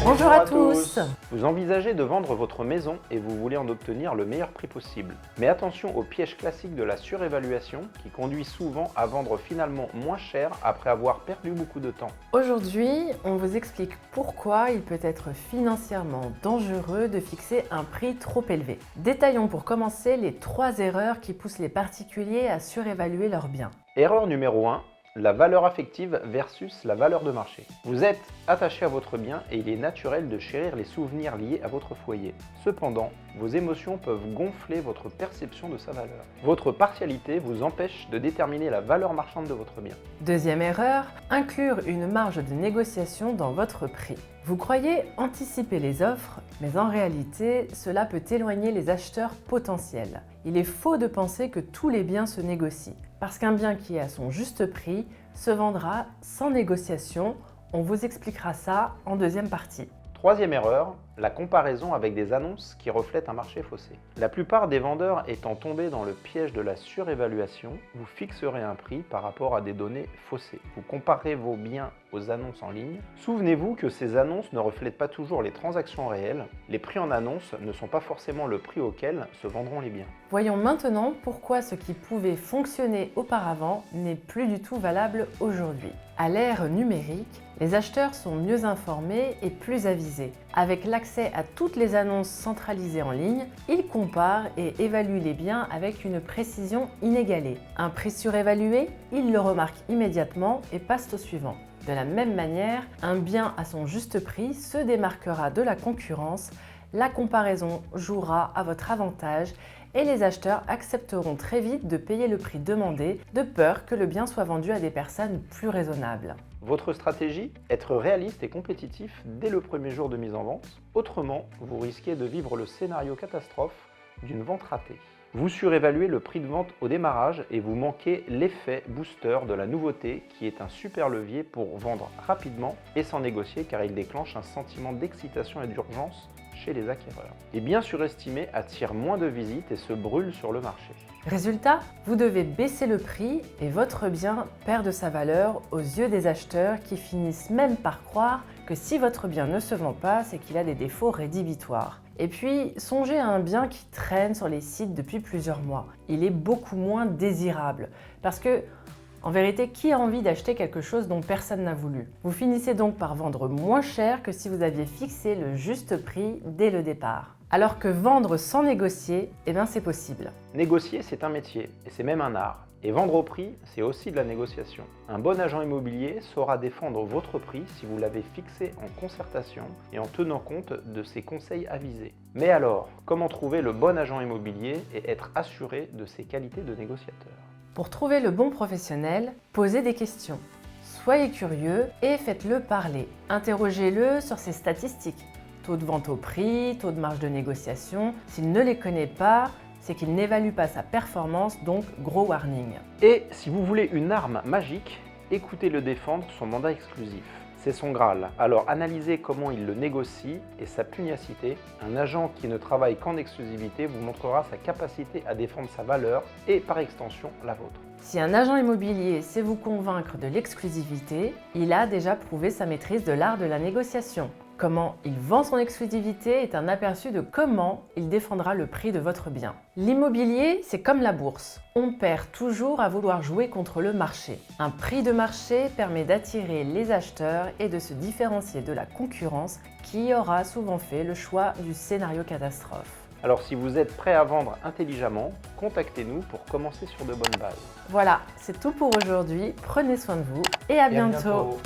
Bonjour à tous. Vous envisagez de vendre votre maison et vous voulez en obtenir le meilleur prix possible. Mais attention au piège classique de la surévaluation qui conduit souvent à vendre finalement moins cher après avoir perdu beaucoup de temps. Aujourd'hui, on vous explique pourquoi il peut être financièrement dangereux de fixer un prix trop élevé. Détaillons pour commencer les 3 erreurs qui poussent les particuliers à surévaluer leurs biens. Erreur numéro 1. La valeur affective versus la valeur de marché. Vous êtes attaché à votre bien et il est naturel de chérir les souvenirs liés à votre foyer. Cependant, vos émotions peuvent gonfler votre perception de sa valeur. Votre partialité vous empêche de déterminer la valeur marchande de votre bien. Deuxième erreur, inclure une marge de négociation dans votre prix. Vous croyez anticiper les offres, mais en réalité, cela peut éloigner les acheteurs potentiels. Il est faux de penser que tous les biens se négocient, parce qu'un bien qui est à son juste prix se vendra sans négociation. On vous expliquera ça en deuxième partie. Troisième erreur, la comparaison avec des annonces qui reflètent un marché faussé. La plupart des vendeurs étant tombés dans le piège de la surévaluation, vous fixerez un prix par rapport à des données faussées. Vous comparez vos biens aux annonces en ligne. Souvenez-vous que ces annonces ne reflètent pas toujours les transactions réelles. Les prix en annonce ne sont pas forcément le prix auquel se vendront les biens. Voyons maintenant pourquoi ce qui pouvait fonctionner auparavant n'est plus du tout valable aujourd'hui. À l'ère numérique, les acheteurs sont mieux informés et plus avisés. Avec l'accès à toutes les annonces centralisées en ligne, ils comparent et évaluent les biens avec une précision inégalée. Un prix surévalué, ils le remarquent immédiatement et passent au suivant. De la même manière, un bien à son juste prix se démarquera de la concurrence. La comparaison jouera à votre avantage et les acheteurs accepteront très vite de payer le prix demandé de peur que le bien soit vendu à des personnes plus raisonnables. Votre stratégie? Être réaliste et compétitif dès le premier jour de mise en vente. Autrement, vous risquez de vivre le scénario catastrophe d'une vente ratée. Vous surévaluez le prix de vente au démarrage et vous manquez l'effet booster de la nouveauté qui est un super levier pour vendre rapidement et sans négocier car il déclenche un sentiment d'excitation et d'urgence chez les acquéreurs. Les biens surestimés attirent moins de visites et se brûlent sur le marché. Résultat, vous devez baisser le prix et votre bien perd de sa valeur aux yeux des acheteurs qui finissent même par croire que si votre bien ne se vend pas, c'est qu'il a des défauts rédhibitoires. Et puis, songez à un bien qui traîne sur les sites depuis plusieurs mois. Il est beaucoup moins désirable parce que, en vérité, qui a envie d'acheter quelque chose dont personne n'a voulu? Vous finissez donc par vendre moins cher que si vous aviez fixé le juste prix dès le départ. Alors que vendre sans négocier, c'est possible. Négocier, c'est un métier et c'est même un art. Et vendre au prix, c'est aussi de la négociation. Un bon agent immobilier saura défendre votre prix si vous l'avez fixé en concertation et en tenant compte de ses conseils avisés. Mais alors, comment trouver le bon agent immobilier et être assuré de ses qualités de négociateur? Pour trouver le bon professionnel, posez des questions. Soyez curieux et faites-le parler. Interrogez-le sur ses statistiques. Taux de vente au prix, taux de marge de négociation. S'il ne les connaît pas, c'est qu'il n'évalue pas sa performance, donc gros warning. Et si vous voulez une arme magique, écoutez-le défendre son mandat exclusif. C'est son Graal. Alors analysez comment il le négocie et sa pugnacité. Un agent qui ne travaille qu'en exclusivité vous montrera sa capacité à défendre sa valeur et par extension la vôtre. Si un agent immobilier sait vous convaincre de l'exclusivité, il a déjà prouvé sa maîtrise de l'art de la négociation. Comment il vend son exclusivité est un aperçu de comment il défendra le prix de votre bien. L'immobilier, c'est comme la bourse. On perd toujours à vouloir jouer contre le marché. Un prix de marché permet d'attirer les acheteurs et de se différencier de la concurrence qui aura souvent fait le choix du scénario catastrophe. Alors si vous êtes prêt à vendre intelligemment, contactez-nous pour commencer sur de bonnes bases. Voilà, c'est tout pour aujourd'hui. Prenez soin de vous et à bientôt.